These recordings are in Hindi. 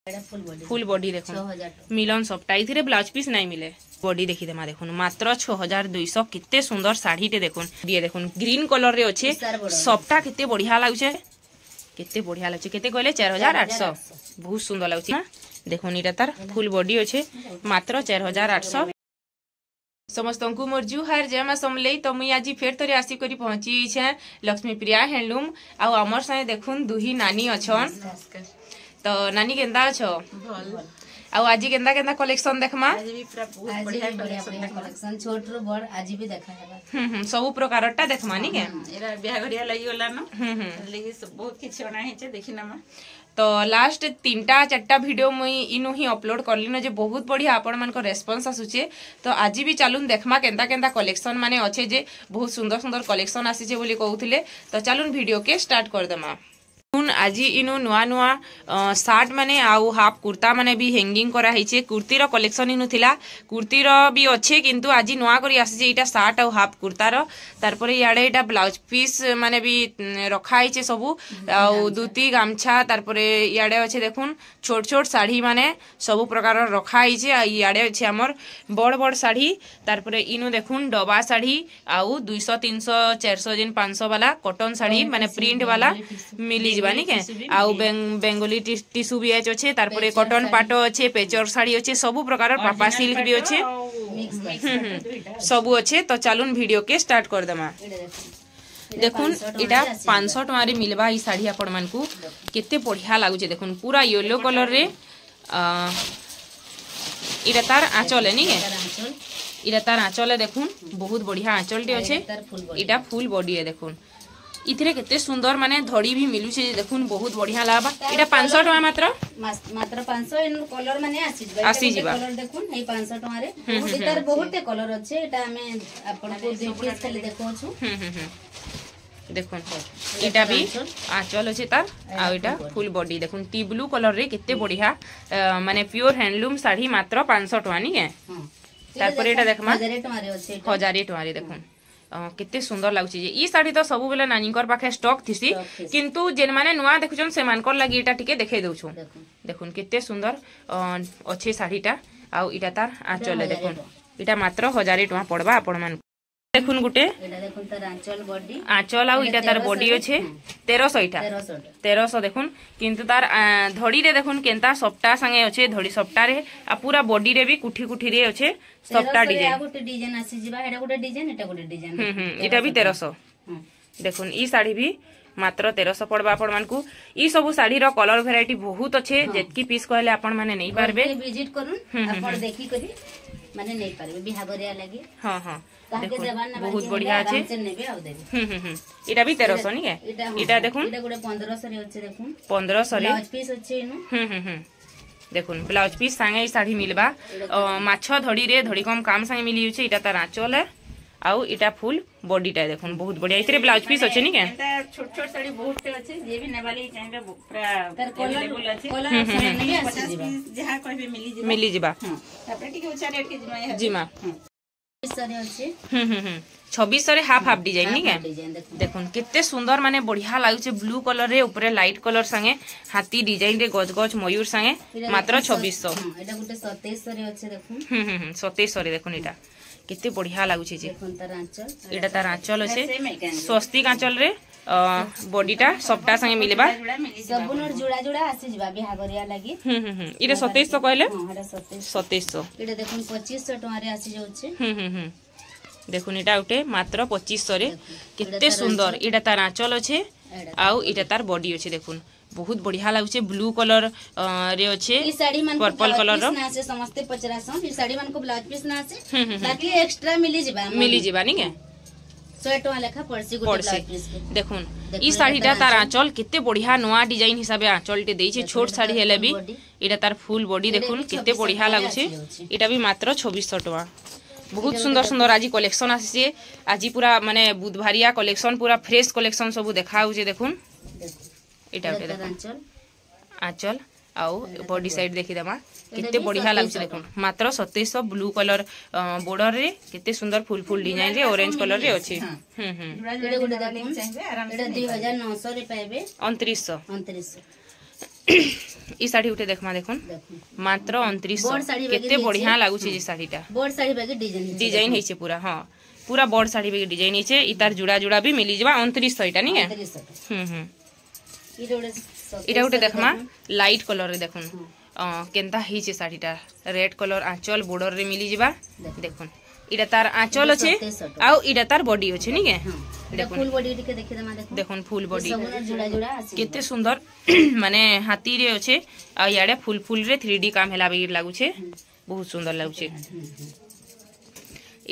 फुल बॉडी देखो मिलन सबटा इथिरे ब्लाउज पीस नहीं मिले बॉडी देखी देमा देखुन मात्र 6200 कितने सुंदर साड़ी टे देखुन दिए देखुन ग्रीन कलर रे अच्छे सबटा कितने बढ़िया लागुचे कितने बढ़िया लागुचे कितने कहले 4800 बहुत सुंदर लागुचे देखुन इटा तार फुल बॉडी अच्छे मात्र 4800 समस्त को मोर जुहार जय मां समले तो मुई आज फेर तरे आसी करी पहुंची छे लक्ष्मी प्रिया हैंडलूम आ हमर साथे देखुन दुही नानी अछन तो नानी केंदा अछो आउ आज केंदा केंदा कलेक्शन देखमा आज भी पूरा बहुत बढ़िया कलेक्शन छोट रो बड़ आज भी देखा हेबा सब प्रकारटा देखमा नी के एरा बियाह घरिया लागि गेला न लेकिन बहुत किछ बना है देखिना मा तो लास्ट 3-4 वीडियो मुई इनु ही अपलोड करली न जे बहुत बढ़िया आपण मन को रेस्पॉन्स आसुचे तो आज भी चलून देखमा केंदा केंदा कलेक्शन माने अच्छे जे बहुत सुंदर सुंदर कलेक्शन आसीचे बोली कहउथिले तो चलून वीडियो के स्टार्ट कर देमा आज इनु नुआ नुआ शार्ट माने आउ हाफ कुर्ता माने भी हैंगिंग करा हिचे कुर्ती रो कलेक्शन इनु थिला कुर्ती रो भी अच्छे किंतु आज नुआ करी आसी एटा शार्ट आउ हाफ कुर्ता रो तारपरे याडे एटा ब्लाउज पीस माने भी रखा हिचे सबु आउ दुती गामछा तारपरे याडे अच्छे देखुन छोट छोट साड़ी माने सबु प्रकार रखा हिचे आ याडे अच्छे हमर बड़ बड़ साड़ी तारपरे इनु देखुन डबा साड़ी आउ 200 300 400 जिन 500 वाला कॉटन साड़ी माने प्रिंट वाला मिली बानी के आउ बेंगोली टिश्यू भी अच्छे तारपरे कॉटन पाटो अच्छे पेचर साड़ी अच्छे सबु प्रकार पापा सिल्क भी अच्छे सबु अच्छे तो चलून वीडियो के स्टार्ट कर देमा देखुन इटा 500 टका रे मिलबा ई साड़ी आपण मन को केते बढ़िया लागुचे देखुन पूरा येलो कलर रे इटा तार आंचल है नी के इटा तार आंचल है देखुन बहुत बढ़िया आंचल टे अच्छे इटा फुल बॉडी है देखुन इथिरे केते सुंदर माने धड़ी भी मिलु छे देखुन बहुत बढ़िया लागबा एटा 500 टका मात्र 500 इन कलर माने आसी जिबा कलर देखुन हे 500 टका रे इतर बहुते कलर अच्छे एटा हमें आपन को दे पीस खाली देखो छु देखुन एटा भी आंचल अछि तार आ एटा फुल बॉडी देखुन टी ब्लू कलर रे केते बढ़िया माने प्योर हैंडलूम साड़ी मात्र 500 टका नी है तारपर एटा देखमा 1000 टका रे अछि 1000 टका रे देखुन केते सुंदर लागुची जे ई साड़ी तो सब बेले नानीकर पाखे स्टॉक थिसी किंतु जेन माने नुआ देखुचन से मानकर लागि एटा टिके देखे दउछु देखुन केते सुंदर अच्छे साड़ीटा आ इटा तार आंचल देखुन इटा मात्र 1000 टका पड़बा आपण मान देखुन गुटे एटा देखुन तार आंचल बॉडी आंचल आ इटा तार बॉडी अच्छे 1300 इटा 1300 देखुन किंतु तार धड़ी रे देखुन केनता सप्ता संगे अच्छे धड़ी सप्ता रे आ पूरा बॉडी रे भी कुठी कुठी रे अच्छे सप्ता डिजाइन गोटे डिजाइन आसी जिबा एटा गोटे डिजाइन एटा गोटे डिजाइन एटा भी 1300 देखुन ई साड़ी भी मात्र 1300 पड़बा आपण मान को ई सब साड़ी रो कलर वेराइटी बहुत अच्छे जेतकी पीस कहले आपण माने नहीं पारबे विजिट करूं आपण देखि करी माने नहीं पारबे बिहा गरिया लागि हां हां बहुत बढ़िया अच्छे इटा भी 1300 नी है इटा देखुन इटा गोटे 1500 रे अच्छे देखुन 1500 रे ब्लाउज पीस अच्छे इनु देखुन ब्लाउज पीस संगे साड़ी मिलबा माछ धड़ी रे धड़ी कम काम संगे मिली छै इटा तार आंचल है आउ इटा फुल बॉडीटा देखुन बहुत बढ़िया इतरे ब्लाउज पीस अच्छे नी के एटा छोट छोट साड़ी बहुत अच्छे जे भी नेवाली चाहे पूरा अवेलेबल अच्छे कलर जहां कहबे मिली जिबा तापर टिके उचा रेट के जिमा जिमा 2600 रे हाफ हाफ डिजाइन नी के देखुन केते सुंदर माने बढ़िया लागुचे ब्लू कलर रे ऊपर लाइट कलर संगे हाथी डिजाइन रे गज गज मयूर संगे मात्र 2600 एटा गुटे 2700 रे अच्छे देखुन 2700 रे देखुन एटा केते बढ़िया लागुचे जे देखुन तार आंचल एटा तार आंचल अछि स्वस्तिक आंचल रे बॉडीटा सप्ता संगे मिलबा सबुनर जुड़ा जुड़ा आसी जिबा बिहा गरिया लागि इटा 2700 कहले हां एटा 2700 एटा देखुन 2500 टका रे आसी जाउछे देखुन इटा उठे मात्र 2500 रे कितने सुंदर इटा तार आंचल अच्छे आउ इटा तार बॉडी अच्छे देखुन बहुत बढ़िया लागुचे ब्लू कलर रे अच्छे पर्पल कलर रो ना से समस्त 50 ई साड़ी मन को ब्लाउज पीस ना से बाकी एक्स्ट्रा मिली जिबा नी के 100 टका लेखा पड़सी गुटे ब्लाउज पीस के देखुन ई साड़ीटा तार आंचल केते बढ़िया नवा डिजाइन हिसाबे आंचल टे देइछे छोट साड़ी हेले भी इटा तार फुल बॉडी देखुन केते बढ़िया लागुचे इटा भी मात्र 2600 टका बहुत सुंदर सुंदर आज कलेक्शन आसी आज पूरा माने बुधवारिया कलेक्शन पूरा फ्रेश कलेक्शन सब देखा होचे देखुन इटा आंचल आउ बॉडी साइड देखि देमा केते बढ़िया लागछ देखुन मात्र 2700 ब्लू कलर बॉर्डर रे केते सुंदर फुल फुल डिजाइन रे ऑरेंज कलर रे अछि एटा 2900 रे पाइबे 2900 ई साड़ी उठे देखमा देखुन मात्र 2900 केते बढ़िया लागुछे जे साड़ीटा बोर्ड साड़ी बाकी डिजाइन हेछे पूरा हां पूरा बड़ साड़ी बाकी डिजाइन हेछे इतार जुड़ा जुड़ा भी मिली जबा 2900 इटा नी इटा उठे देखमा लाइट कलर रे देखुन केनता हेछे साड़ीटा रेड कलर आंचल बॉर्डर रे मिली जबा देखुन इटा तार आंचल अछि आ इटा तार बॉडी अछि नी के देखुन फुल बॉडी टिके देखि दमा देखुन देखुन फुल बॉडी जुड़ा जुड़ा अछि केते सुंदर माने हाथी रे अछि आ याडे फुल फुल रे 3D काम हेला बे लागु छे बहुत सुंदर लागु छे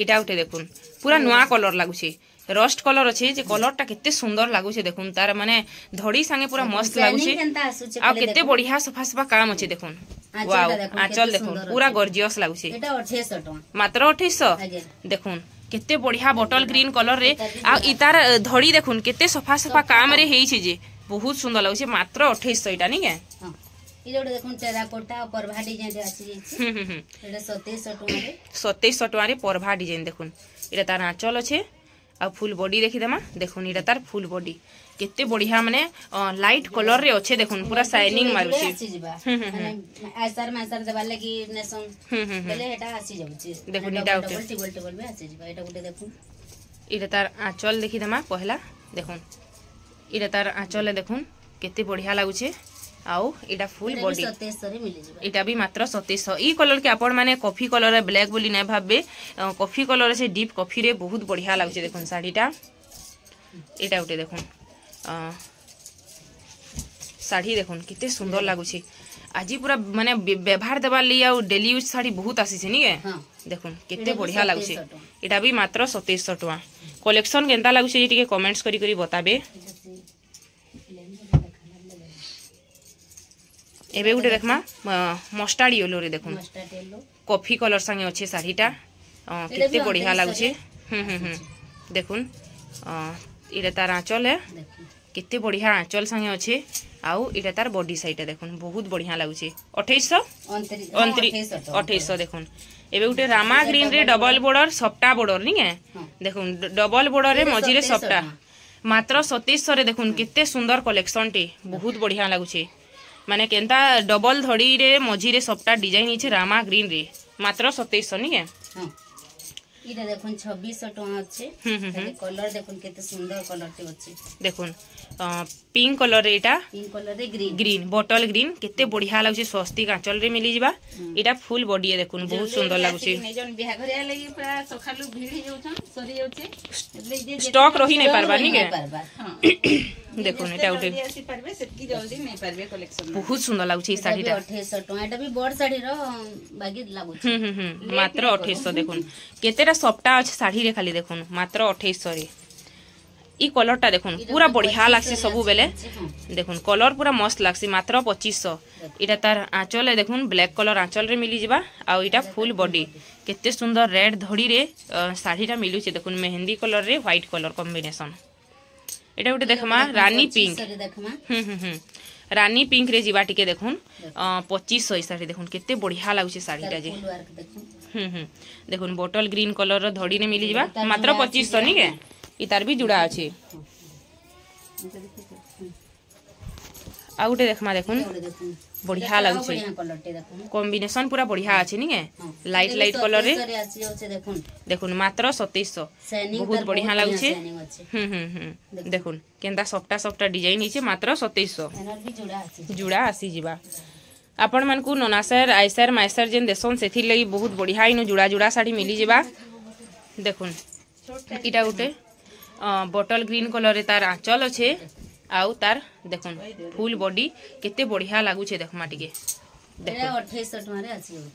इटा उठे देखुन पूरा नया कलर लागु छे रस्ट कलर अछि जे कलरटा केते सुंदर लागु छे देखुन तार माने धड़ी संगे पूरा मस्त लागु छे आ केते बढ़िया सफा सफा काम अछि देखुन वाओ आंचल देखुन पूरा गॉर्जियस लागु छे एटा 2800 टका मात्र 2800 देखुन केते बढ़िया बॉटल ग्रीन कलर रे आ इतार धड़ी देखुन केते सफा सफा काम रे हेई छे जे बहुत सुंदर लागु छे मात्र 2800 इटा नी के हां ई जोडे देखुन टेराकोटा परभा डिजाइन रे आसी जे एटा 2700 टका रे 2700 टका रे परभा डिजाइन देखुन इटा तार आंचल अछि आ फुल बॉडी देखि देमा देखुन इटा तार फुल बॉडी केते बढ़िया माने लाइट कलर रे अच्छे देखुन पूरा शाइनिंग मारु छी आसर मासर देबा लागि नेसन बेले एटा आसी जाउ छी देखुन इटा उठे टेबल में आसी जिबा एटा गुटे देखुन इटा तार आंचल देखि देमा पहला देखुन इटा तार आंचल देखुन केते बढ़िया लागु छे आउ इटा फुल बॉडी 2700 रे मिली जिबा इटा भी मात्र 2700 ई कलर के आपण माने कॉफी कलर रे ब्लैक बोली नै भाबबे कॉफी कलर से डीप कॉफी रे बहुत बढ़िया लागु छे देखुन साड़ीटा इटा उठे देखुन साड़ी देखुन कितने सुंदर लागु छे आज पूरा माने व्यवहार देबार लिए आ डेली यूज साड़ी बहुत आसी छे नी के देखुन कितने बढ़िया लागु छे इटा भी मात्र 2700 टका कलेक्शन केनता लागु छे टिके कमेंट्स करी करी बताबे एबे गुटे देखमा मस्टर्ड येलो रे देखुन कॉफी कलर संगे अच्छे साड़ीटा कितने बढ़िया लागु छे देखुन इटा तार आंचल है कितने बढ़िया आंचल संगे अच्छे आउ इटा तार बॉडी साइड देखुन बहुत बढ़िया लागु छे 2800 देखुन एबे गुटे रामा ग्रीन रे डबल बॉर्डर सप्टा बॉर्डर नी के देखुन डबल बॉर्डर रे मझी रे सप्टा मात्र 2700 रे देखुन कितने सुंदर कलेक्शन टे बहुत बढ़िया लागु छे माने केनता डबल धड़ी रे मझी रे सप्टा डिजाइन हिचे रामा ग्रीन रे मात्र 2700 नी के इटा देखुन 2600 टका अछि कलर देखुन केते सुंदर कलर ते अछि देखुन पिंक कलर रे इटा पिंक कलर रे ग्रीन बॉटल ग्रीन केते बढ़िया लागु छे स्वस्तिक आंचल रे मिली जिबा इटा फुल बॉडी देखुन बहुत सुंदर लागु छे जन बिहा घरिया लागि पूरा सखालु भीड़ हे जाउछन सरी जाउछे स्टॉक रही नै पारबा नी के देखुन एटा उठे आसी परबे सेटकी जल्दी नै परबे कलेक्शन बहुत सुंदर लागु छे साड़ीटा 2800 टका एटा भी बड़ साड़ी रो बागी लागु छे मात्र 2800 देखुन केतेटा सप्टा अछि साड़ी रे खाली देखुन मात्र 2800 रे ई कलरटा देखुन पूरा बढ़िया लागसी सबु बेले देखुन कलर पूरा मस्त लागसी मात्र 2500 इटा तार आंचल है देखुन ब्लैक कलर आंचल रे मिली जिबा आ इटा फुल बॉडी केते सुंदर रेड धड़ी रे साड़ीटा मिलु छे देखुन मेहंदी कलर रे व्हाइट कलर कॉम्बिनेशन एटा उठे देखमा रानी पिंक रानी पिंक रे जिबा टिके देखुन 2500 साड़ी देखुन केते बढ़िया लागु छे साड़ीटा जे देखुन बॉटल ग्रीन कलर रो धड़ी रे मिली जिबा मात्र 2500 नी के इतार भी जुड़ा अछि आ उठे देखमा देखुन बढ़िया लागु छे कॉम्बिनेशन पूरा बढ़िया अछि नी के लाइट लाइट कलर रे देखुन मात्र 2700 बहुत बढ़िया लागु छे देखुन केंदा सफ्टा सफ्टा डिजाइन हिचे मात्र 2700 जुड़ा आसी जिबा आपण मन को ननासर आइसर माइसर जेन देसन सेथि लई बहुत बढ़िया इनो जुड़ा जुड़ा साड़ी मिली जिबा देखुन इटा उठे बॉटल ग्रीन कलर रे तार आंचल अच्छे आउ तार देखुन फुल बॉडी केते बढ़िया लागु छे देखमा टिके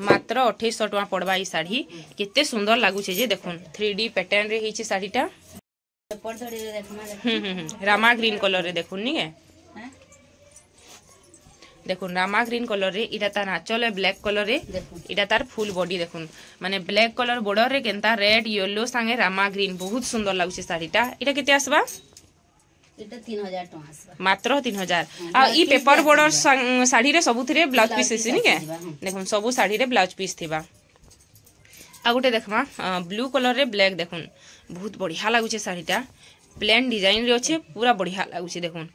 मात्र 2800 टका पड़बा ई साड़ी केते सुंदर लागु छे जे देखुन 3D पैटर्न रे हिचे साड़ीटा रामा ग्रीन कलर रे देखुन नी के देखुन रामा ग्रीन कलर रे इटा तार आंचल है ब्लैक कलर रे इटा तार फुल बॉडी देखुन माने ब्लैक कलर बॉर्डर रे केनता रेड येलो संगे रामा ग्रीन बहुत सुंदर लागु छे साड़ीटा इटा केते आसबा इटा 3000 टका आसबा मात्र 3000 आ ई पेपर बॉर्डर साड़ी रे सबुथरे ब्लाउज पीस है नी के देखुन सबु साड़ी रे ब्लाउज पीस थिबा आ गुटे देखमा ब्लू कलर रे ब्लैक देखुन बहुत बढ़िया लागु छे साड़ीटा प्लेन डिजाइन रे अछि पूरा बढ़िया लागु छे देखुन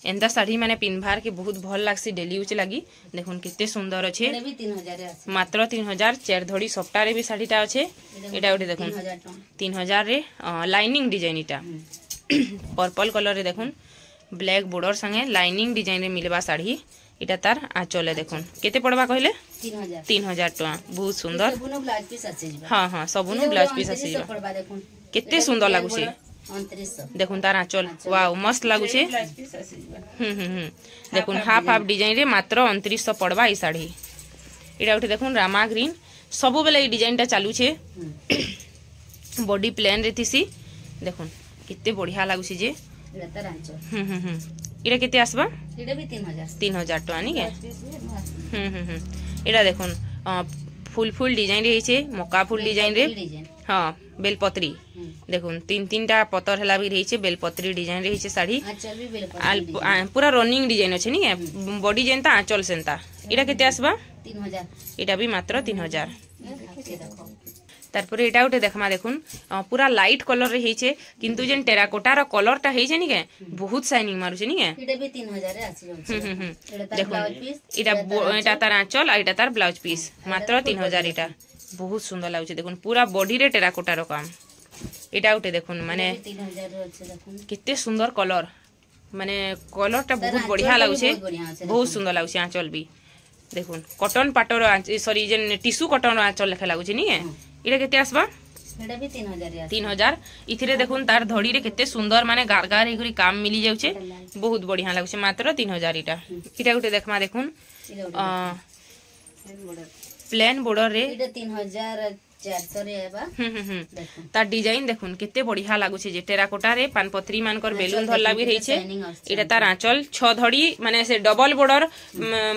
एंता शाढ़ी माने पिनभार के बहुत भल लागसी डेली यूज लगी। देखुन केते सुंदर अच्छे एटा भी 3000 रे आसी मात्र 3000 चार धड़ी सप्ताह रे भी शाढ़ीटा अच्छे एटा उठे देखुन 3000 टका 3000 रे लाइनिंग डिजाइन इटा पर्पल कलर रे देखुन ब्लैक बॉर्डर संगे लाइनिंग डिजाइन रे मिलबा शाढ़ी इटा तार आंचल देखुन केते पड़बा कहले 3000 टका बहुत सुंदर सबनो ब्लाउज पीस आसी जिबा हां हां सबनो ब्लाउज पीस आसी जिबा पड़बा देखुन केते सुंदर लागु छे 2900 देखुन तार आंचल वाओ मस्त लागु छे ब्लाउज पीस आसी जिबा देखुन हाफ हाफ डिजाइन रे मात्र 2900 पड़बा ई साड़ी इटा उठे देखुन रामा ग्रीन सब बेले ई डिजाइन टा चालू छे बॉडी प्लेन रे थिसी देखुन केते बढ़िया लागु छे जे एटा तार आंचल इटा केते आसबा एटा भी 3000 टका नी के इटा देखुन फुल फुल डिजाइन रे छे मक्का फुल डिजाइन रे हां बेलपत्री देखुन तीन टा पतर हला भी रही छे बेलपत्री डिजाइन रही छे साड़ी आंचल भी बेलपत्री पूरा रनिंग डिजाइन अछि नी बॉडी जेंता आंचल सेंता इटा केते आसबा 3000 इटा भी मात्र 3000 तारपरे इटा उठे देखमा देखुन पूरा लाइट कलर रे हेचे किंतु जेन टेराकोटा रो कलर टा हेचे नी के बहुत शाइनिंग मारू छे नी के एटा भी 3000 रे आसी जाउछ एटा तार ब्लाउज पीस इटा तार आंचल आ इटा तार ब्लाउज पीस मात्र 3000 इटा बहुत सुंदर लागु छे देखुन पूरा बॉडी रे टेराकोटा रो काम इटा उठे देखुन माने 3000 रे अछि देखुन कितने सुंदर कलर माने कलर टा बहुत बढ़िया लागु छे बहुत सुंदर लागु छे आंचल भी देखुन कॉटन पाटर सॉरी जेन टिश्यू कॉटन आंचल लेखा लागु छे नी इटा केते आसबा एटा भी 3000 रे आसी 3000 इथिरे देखुन तार धड़ी रे केते सुंदर माने गारगार हेकरी काम मिली जाउछे बहुत बढ़िया लागु छे मात्र 3000 इटा इटा गुटे देखमा देखुन प्लेन बॉर्डर रे एटा 3400 रे एबा तार डिजाइन देखुन केते बढ़िया लागु छे जे टेराकोटा रे पानपत्री मानकर बेलून धरला भी रही छे इटा तार आंचल 6 धड़ी माने से डबल बॉर्डर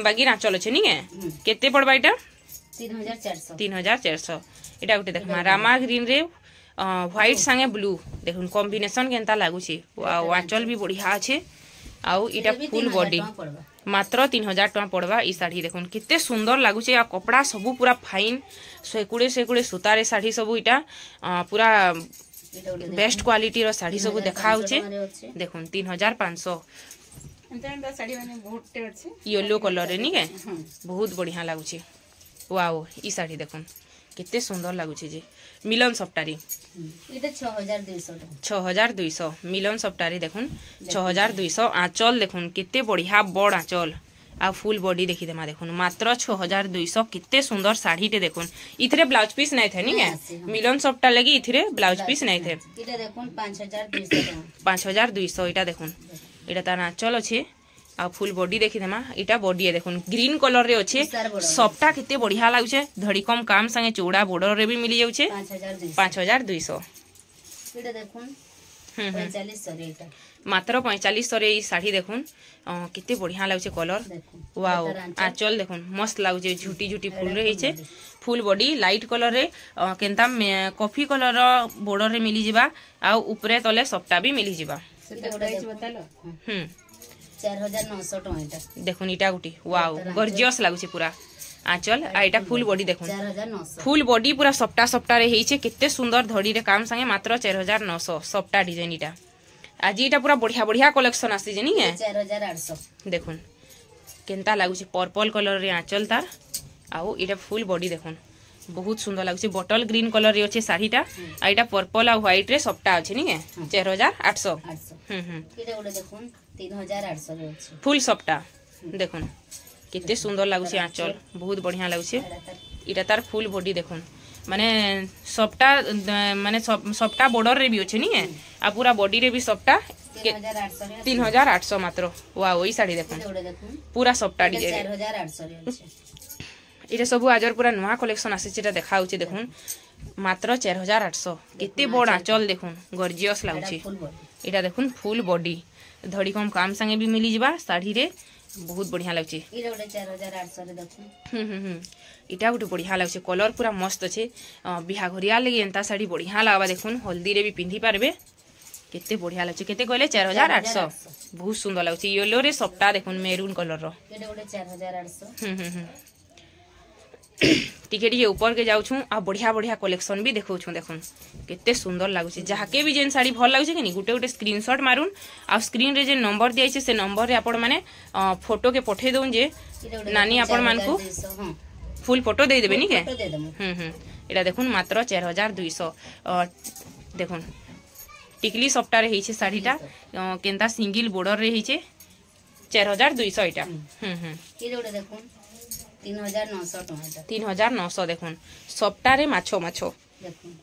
बागी आंचल छे नी केते पड़बा इटा 3400 इटा गुटे देखमा रामा ग्रीन रे व्हाइट संगे ब्लू देखुन कॉम्बिनेशन केनता लागु छे वाओ आंचल भी बढ़िया छे आउ इटा फुल बॉडी मात्र 3000 टका पड़वा ई साड़ी देखुन कितने सुंदर लागु छे आ कपड़ा सब पूरा फाइन सेकुड़े सुतारे साड़ी सब इटा पूरा बेस्ट क्वालिटी रो साड़ी सब देखाउ छे देखुन 3500 एंता साड़ी माने बहुत टे अछि येलो कलर रे नी के बहुत बढ़िया लागु छे वाओ ई साड़ी देखुन कितने सुंदर लागु छे जे मिलन सप्तारी एटा 6200 मिलन सप्तारी देखुन 6200 आंचल देखुन कितने बढ़िया बड़ आंचल आ फुल बॉडी देखि देमा देखुन मात्र 6200 कितने सुंदर साड़ी टे देखुन इथरे ब्लाउज पीस नै थे नी मिलन सप्ता लगी इथरे ब्लाउज पीस नै थे एटा देखुन 5200 इटा देखुन इटा तार आंचल अछि आ फुल बॉडी देखि देमा इटा बॉडी देखुन ग्रीन कलर रे अछि सबटा किते बढ़िया लागु छे धड़ी कम काम संगे चौड़ा बॉर्डर रे भी मिली जाउ छे 5200 एटा देखुन 4500 रे एटा मात्र 4500 रे ई साड़ी देखुन किते बढ़िया लागु छे कलर वाओ आंचल देखुन मस्त लागु छे झुटी झुटी फूल रे हिचे फुल बॉडी लाइट कलर रे केनता कॉफी कलर रो बॉर्डर रे मिली जिबा आ ऊपरे तले सबटा भी मिली जिबा बतालो 4900 टका एटा देखुन इटा गुटी वाओ गॉर्जियस लागु छे पूरा आंचल आ इटा फुल बॉडी देखुन 4900 फुल बॉडी पूरा सप्ता रे हिचे कितने सुंदर धड़ी रे काम संगे मात्र 4900 सप्ता डिजाइन इटा आज इटा पूरा बढ़िया कलेक्शन आसी जे नी 4800 देखुन केनता लागु छे पर्पल कलर रे आंचल तार आउ इटा फुल बॉडी देखुन बहुत सुंदर लागु छे बॉटल ग्रीन कलर रे अछि साड़ीटा आ इटा पर्पल आ व्हाइट रे सप्ता अछि नी 4800 इटा ओडे देखुन 3800 रे अछि फुल सप्ता देखुन कितने सुंदर लागु छे आंचल बहुत बढ़िया लागु छे इटा तार फुल बॉडी देखुन माने सप्ता माने सप्ता बॉर्डर रे भी अछि नी आ पूरा बॉडी रे भी सप्ता 3800 मात्र वाओ ई साड़ी देखुन पूरा सप्ता डिजाइन 4800 रे अछि इटा सब आजर पूरा नुआ कलेक्शन आसी छे देखाउ छे देखुन मात्र 4800 केते बड़ आंचल देखुन गॉर्जियस लागु छे इटा देखुन फुल बॉडी धड़ी कम काम संगे भी मिली जिबा साड़ी रे बहुत बढ़िया लागु छे इटा ओडे 4800 रे देखुन इटा गुटे बढ़िया लागु छे कलर पूरा मस्त छे बिहा घरिया लगी एंता साड़ी बढ़िया लागबा देखुन हल्दी रे भी पिंधी पारबे केते बढ़िया लागु छे केते कहले 4800 बहुत सुंदर लागु छे येलो रे सप्ता देखुन मेरून कलर रो एटा ओडे 4800 टिके टिके ऊपर के जाऊँ आ बढ़िया बढ़िया कलेक्शन भी देखा देखुन केते सुंदर लगुच जहाँके भी जेन साड़ी भल लगुच कि गोटे गोटे स्क्रीनशॉट मारुन आ स्क्रीन रे जे नंबर दिया से नंबर रे आपण माने फोटो के पठे दउन जे नानी आपण मान को फुल फोटो दे देबे नी के एटा देखुन मात्र 4200 देखुन टिकली सप्ताह रे हिचे साड़ीटा केनता सिंगल बॉर्डर रे हिचे 4200 एटा किरोडे देखुन 3900 टका 3900 देखुन सप्ताह रे माछो माछो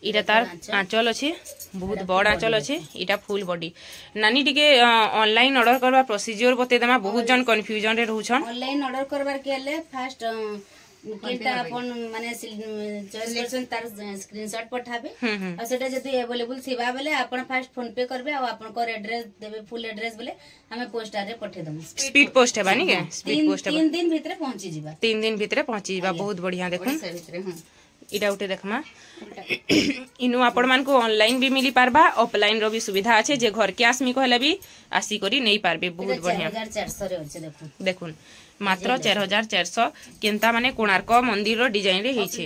इटा तार आंचल अच्छे बहुत बड़ आंचल अच्छे इटा फुल बॉडी नानी टिके ऑनलाइन ऑर्डर करबा प्रोसीजर बते देमा बहुत जन कंफ्यूजन रे रहउछन ऑनलाइन ऑर्डर करबार के ले फास्ट केटा अपन माने चॉइस करसन तार स्क्रीनशॉट पठाबे आ सेटा जदी अवेलेबल थिबा बेले अपन फास्ट फोन पे करबे आ अपन को एड्रेस देबे फुल एड्रेस बेले हमें पोस्टर रे पठे दम स्पीड पोस्ट हेबा नी के स्पीड पोस्ट 3 दिन भीतर पहुंची जीबा 3 दिन भीतर पहुंची जीबा बहुत बढ़िया देखुन इटा उठे देखमा इनु आपण मान को ऑनलाइन भी मिली पारबा ऑफलाइन रो भी सुविधा আছে जे घर के आसमी कहले भी आसी करी नहीं पारबे बहुत बढ़िया 4400 रे होचे देखुन मात्र 4400 केनता माने कोणार्क मंदिर रो डिजाइन रे हिचे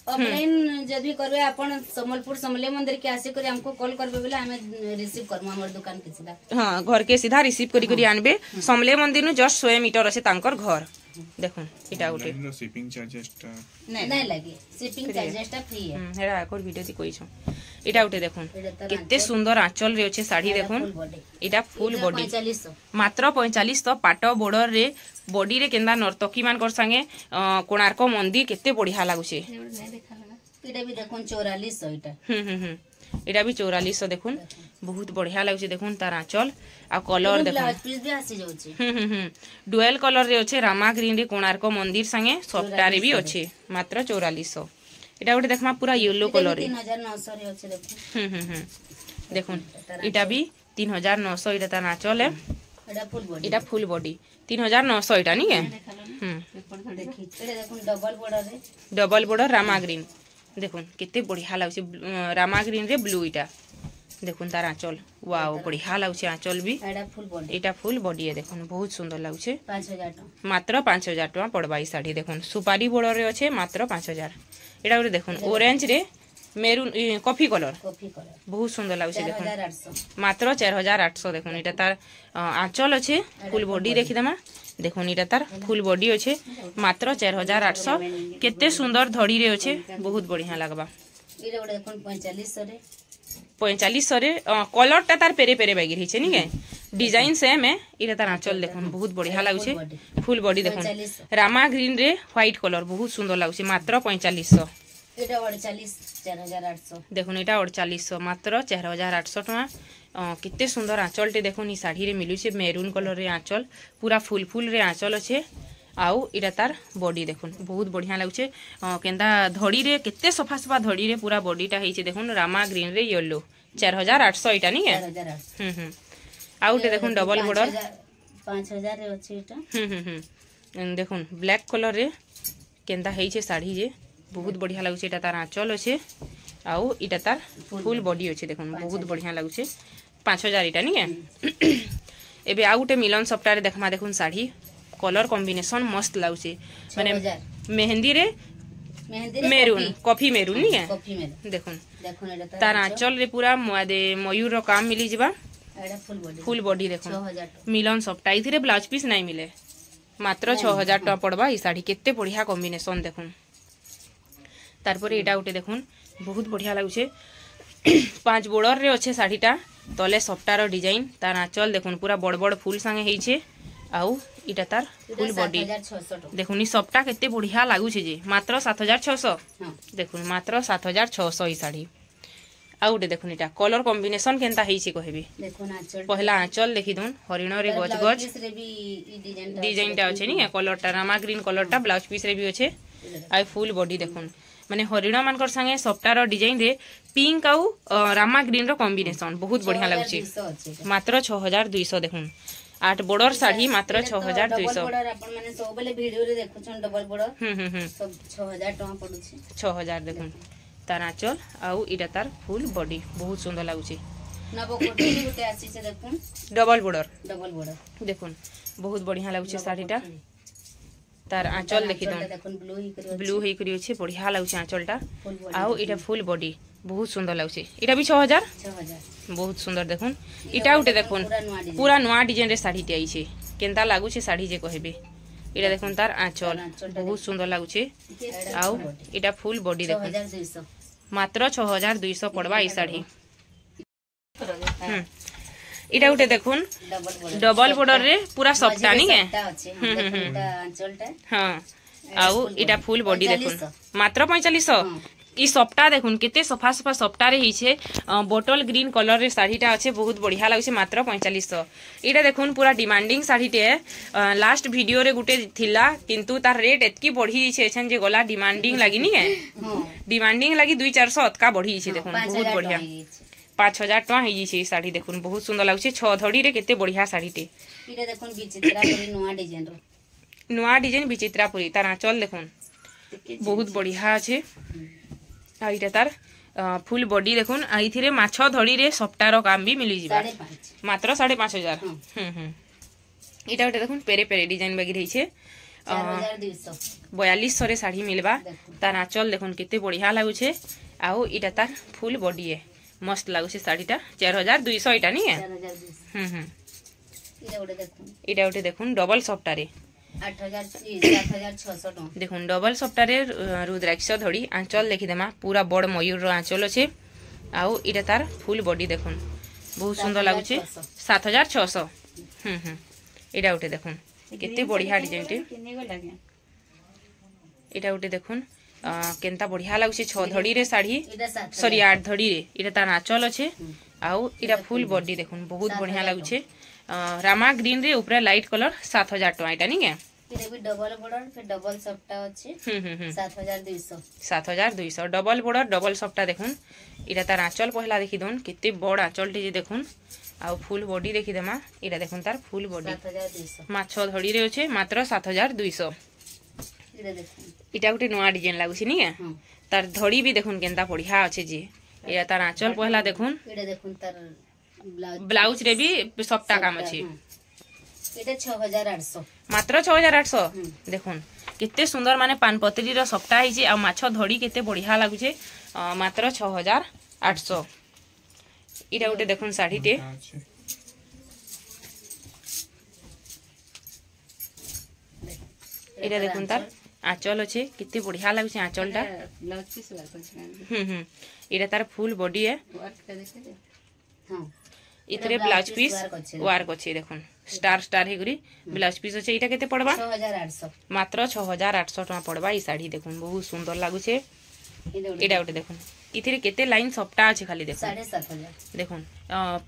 ऑफलाइन जब भी करबे अपन समलपुर समले मंदिर के आसी करी हमको कॉल करबे बोले हमें रिसीव करमु हमर दुकान के सीधा हां घर के सीधा रिसीव करी करी आनबे समले मंदिर नु जस्ट 100 मीटर আছে तांकर घर देखुन इटा उठे शिपिंग चार्जेस नहीं लगे शिपिंग चार्जेस फ्री है हेरा एकोर वीडियो दी कोइ छ इटा उठे देखुन कितने सुंदर आंचल रे अछि साड़ी देखुन इटा फुल बॉडी मात्र 4500 पाटो बॉर्डर रे बॉडी रे केंदा नर्तकी मान कर संगे कोणार्क मंदिर केते बढ़िया लागु छे इटा भी देखुन 4400 इटा इटा भी 4400 देखुन बहुत बढ़िया लागु देखुन तार आंचल आ कलर देखुन डुअल कलर रे अच्छे रामा ग्रीन रे कोणार्क मंदिर संगे सफ्टा रे भी अच्छे मात्र 4400 इटा गोटे देखमा पूरा येलो कलर रे 3900 रे अच्छे देखुन इटा भी 3900 इटा तार आंचल है इटा फुल बॉडी 3900 इटा नी के देखि देखुन डबल बॉर्डर रामा ग्रीन देखुन केते बढ़िया लागुचे रामा ग्रीन रे ब्लू इटा देखुन तार आंचल वाओ बढ़िया लागुचे आंचल भी इटा फुल बॉडी है देखुन बहुत सुंदर लागुचे 5000 मात्र 5000 टका पड़बा ई साड़ी देखुन सुपारी बॉर्डर रे अच्छे मात्र 5000 इटा गोटे देखुन ऑरेंज रे मेरून कॉफी कलर बहुत सुंदर लागुचे देखुन मात्र 4800 देखुन इटा तार आंचल अच्छे फुल बॉडी देखि दमा देखुन इटा तार फुल बॉडी अच्छे मात्र 4800 केते सुंदर धड़ी रे अच्छे बहुत बढ़िया लागबा इरे गोटे देखुन 4500 रे कलर ता तार पेरे पेरे बैगिर हिचे नी के डिजाइन सेम है इटा तार आंचल देखुन बहुत बढ़िया लागुचे फुल बॉडी देखुन रामा ग्रीन रे व्हाइट कलर बहुत सुंदर लागुचे मात्र 4500 इटा 4800 देखुन इटा 4800 मात्र 4800 टका कितने सुंदर आंचल टे देखुन ई साड़ी रे मिलू छे मेरून कलर रे आंचल पूरा फुल फुल रे आंचल अच्छे आउ इटा तार बॉडी देखुन बहुत बढ़िया लागुचे केंदा धड़ी रे केते सफा सफा धड़ी रे पूरा बॉडीटा हेइचे देखुन रामा ग्रीन रे येलो 4800 इटा नी के आउ टे देखुन डबल बॉर्डर 5000 रे अछि इटा देखुन ब्लैक कलर रे केंदा हेइचे साड़ी जे बहुत बढ़िया लागुचे इटा तार आंचल अच्छे आउ इटा तार फुल बॉडी अच्छे देखुन बहुत बढ़िया लागुचे 5000 इटा नी के एबे आउ गोटे मिलन सप्ताह देखमा देखुन साड़ी कलर कॉम्बिनेशन मस्त लागुचे माने मेहंदी रे मेरून कॉफी मेरून नी के देखुन तार आंचल रे पूरा मयूर रो काम मिली जिबा फुल बॉडी देखुन मिलन सप्ताह इथिरे ब्लाउज पीस नहीं मिले मात्र 6000 टका पड़बा ई साड़ी केते बढ़िया कॉम्बिनेशन देखुन तारपरे एटा उठे देखुन बहुत बढ़िया लागुचे 5 बॉर्डर रे अच्छे साड़ीटा तले सफ्टार डिजाइन तार आंचल देखुन पूरा बड़ बड़ फूल संगे हेइछे आउ इटा तार फुल बॉडी देखुन ई सफ्टा केते बढ़िया लागुचे जे मात्र 7600 देखुन मात्र 7600 ई साड़ी आउटे देखुन इटा कलर कॉम्बिनेशन केनता हेइछे कहबे देखुन आंचल पहला आंचल देखि दोन हरिण रे गज गज डिजाइन टा अछि नी कलर टा रामा ग्रीन कलर टा ब्लाउज पीस रे भी अछि आ फुल बॉडी देखुन माने हरिण मानकर संगे सफ्टार डिजाइन रे पिंक आउ रामा ग्रीन रो कॉम्बिनेशन बहुत बढ़िया लागुची मात्र 6200 देखुन 8 बॉर्डर साड़ी मात्र 6200 बॉर्डर अपन माने सब बेले वीडियो रे देखुछन डबल बॉर्डर सब 6000 टका पडुची 6000 देखुन तार आंचल आउ इटा तार फुल बॉडी बहुत सुंदर लागुची नबो कोटी गुटे आसी से देखुन डबल बॉर्डर देखुन बहुत बढ़िया लागुची साड़ीटा तार आंचल देखि दन देखन ब्लू हे करी अछि बढ़िया लागुछे आंचलटा आउ इटा फुल बॉडी बहुत सुंदर लागुछे इटा भी 6000 बहुत सुंदर देखुन इटा उठे देखुन पूरा नुआ डिजाइन रे साड़ी टे आइछे केनता लागुछे साड़ी जे कहबे इटा देखुन तार आंचल बहुत सुंदर लागुछे आउ इटा फुल बॉडी देखुन 6200 मात्र 6200 पड़वा ई साड़ी इटा उठे देखुन डबल बॉर्डर रे पूरा सप्ता नी है हां आउ इटा फुल बॉडी देखुन मात्र 4500 ई सप्ता देखुन केते सफा सफा सप्ता रे हिछे बोटल ग्रीन कलर रे साड़ीटा अच्छे बहुत बढ़िया लागुछे मात्र 4500 इटा देखुन पूरा डिमांडिंग साड़ीटे लास्ट वीडियो रे गुटे थिला किंतु तार रेट एतकी बढ़ी छे एछन जे गला डिमांडिंग लागी नी है डिमांडिंग लागी 2-400 अतका बढ़ी छे देखुन बहुत बढ़िया 5000 टका हे छे साड़ी देखुन बहुत सुंदर लागुछे 6 धड़ी रे केते बढ़िया साड़ीटे इटा देखुन विचित्रापुरी नुआ डिजाइन विचित्रापुरी तार आंचल देखुन बहुत बढ़िया छे आ इटा तार फुल बॉडी देखुन आ इथिरे माछ धड़ी रे सप्तार काम भी मिली जिबा मात्र 5500 इटा उठे देखुन पेरे पेरे डिजाइन बागी रही छे 4200 रे साड़ी मिलबा तार आंचल देखुन केते बढ़िया लागुछे आउ इटा तार फुल बॉडी है मस्त लागुछे साड़ीटा 4200 इटा नी है इटा उठे देखुन डबल सप्तारे 8600 देखुन डबल सप्तारे रुद्राक्ष धड़ी आंचल देखिदेमा पूरा बड़ मयूर रो आंचल अच्छे आउ इटा तार फुल बॉडी देखुन बहुत सुंदर लागुछे 7600 इटा उठे देखुन केते बढ़िया डिजाइन टे इटा उठे देखुन केनता बढ़िया लागुछे 6 धड़ी रे साड़ी सॉरी 8 धड़ी रे इटा तार आंचल अच्छे आउ इटा फुल बॉडी देखुन बहुत बढ़िया लागुछे रामा ग्रीन रे ऊपर लाइट कलर 7000 टका इटा नी है इटा भी डबल बॉर्डर फिर डबल सप्ता अच्छे 7200 डबल बॉर्डर डबल सप्ता देखुन इटा तार आंचल पहला देखि दोन केते बड़ आंचल टे जे देखुन आउ फुल बॉडी देखि देमा इटा देखुन तार फुल बॉडी 7200 माछ धड़ी रे अछि मात्र 7200 इटा गुटे नया डिजाइन लागुछि नी तार धड़ी भी देखुन केनता बढ़िया अच्छे जे इटा तार आंचल पहला देखुन इटा देखुन तार ब्लाउज रे भी सप्ता काम अछि इटा 6800 मात्र 6800 देखुन केते सुंदर माने पानपत्री रो सप्ता हिछि आ माछ धड़ी केते बढ़िया लागुछे मात्र 6800 इटा गुटे देखुन साड़ी टे इटा देखुन तार आंचल अच्छे कितने बढ़िया लगुचे आंचलटा इटा तार फुल बॉडी है इतरे ब्लाउज पीस वर्क अच्छे देखुन स्टार स्टार हे गुरी ब्लाउज पीस अच्छे इटा केते पड़बा 6800 मात्र 6800 टका पड़बा ई साड़ी देखुन बहुत सुंदर लागुचे इटा उठे देखुन इथिरे केते लाइन सप्ता अच्छे खाली देखुन 7500 देखुन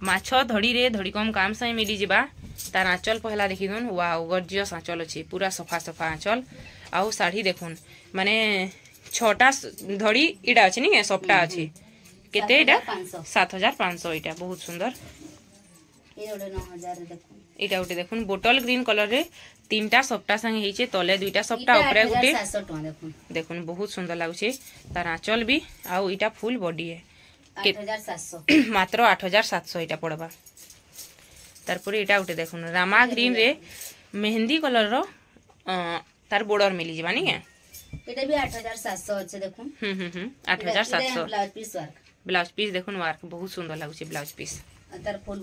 माछ धड़ी रे धड़ी कम काम से मिली जिबा तार आंचल पहला देखि दोन वाओ गॉर्जियस आंचल अच्छे पूरा सफा सफा आंचल आउ साड़ी देखुन माने 6टा धड़ी इटा अच्छे नी सप्ता अच्छे केते इटा 7500 इटा बहुत सुंदर इटा उठे देखुन बोटल ग्रीन कलर रे 3टा सप्ता संगे हिचे तले 2टा सप्ता ऊपर गुटे देखुन बहुत सुंदर लागुचे तार आंचल भी आउ इटा फुल बॉडी है 8700 मात्र 8700 इटा पड़बा तारपरे इटा उठे देखुन रामा ग्रीन रे मेहंदी कलर रो तार बॉर्डर मिली जिबा नी है इटा भी 8700 अच्छे देखुन 8700 ब्लाउज पीस देखुन वर्क बहुत सुंदर लागुचे ब्लाउज पीस तार फुल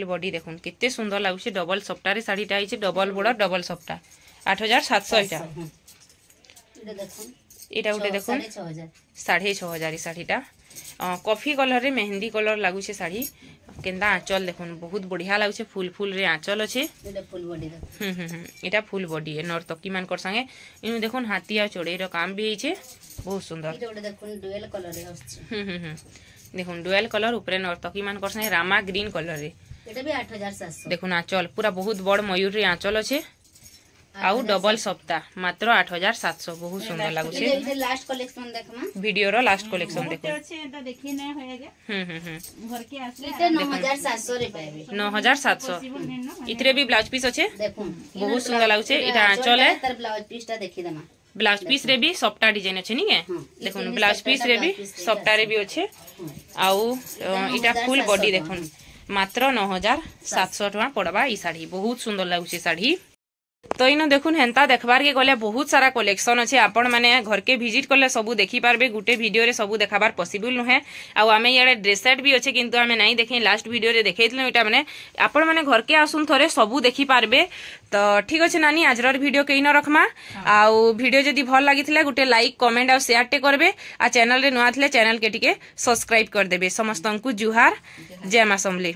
बॉडी देखुन कितने सुंदर लागुचे डबल सप्ता रे साड़ीटा आइचे डबल बॉर्डर डबल सप्ता 8700 इटा इटा उठे देखुन 6500 साड़ीटा कॉफी कलर रे मेहंदी कलर लागुचे साड़ी केंदा आंचल देखुन बहुत बढ़िया लागुचे फुल फुल रे आंचल अच्छे इटा फुल बॉडी इटा फुल बॉडी है नर्तकी मान कर संगे इनु देखुन हाथी आ चोड़े रो काम भी हिचे बहुत सुंदर इटा देखुन डुअल कलर रे आछे देखुन डुअल कलर ऊपर नर्तकी मान कर संगे रामा ग्रीन कलर रे इटा भी 8700 देखुन आंचल पूरा बहुत बड़ मयूर रे आंचल अच्छे आउ डबल सप्ता मात्र 8700 बहुत सुंदर लागुचे ये लास्ट कलेक्शन देखमा वीडियो रो लास्ट कलेक्शन देखो अच्छे तो देखी नहीं होएगा घर के आसले इटा 9700 रे पाबे 9700 इतरे भी ब्लाउज पीस अच्छे देखुन बहुत सुंदर लागुचे इटा आंचल है तार ब्लाउज पीस ता देखि देमा ब्लाउज पीस रे भी सप्ता डिजाइन अच्छे नी है देखुन ब्लाउज पीस रे भी सप्ता रे भी अच्छे आउ इटा फुल बॉडी देखुन मात्र 9700 टका पड़बा ई साड़ी बहुत सुंदर लागुचे साड़ी। तो इन देखुन हेन्ता देखबार के गले बहुत सारा कलेक्शन अच्छे आपण माने घर के विजिट कले सबू देखी पारबे गुटे वीडियो रे सबू देखाबार पॉसिबल नुहे आउ आमे याडे ड्रेस सेट भी अच्छे किंतु आमे नहीं देखे लास्ट वीडियो रे देखैतले एटा माने आपण माने घर के आसुन थरे सबू देखी पारबे। तो ठीक अच्छे नानी आजर वीडियो कई न रखमा आउ वीडियो जदी भल लागिथिला गुटे लाइक कमेंट आ शेयर टे करबे आ चैनल रे नुआ थिले चैनल के टिके सब्सक्राइब कर देबे। समस्तंकु जुहार जय मां समले।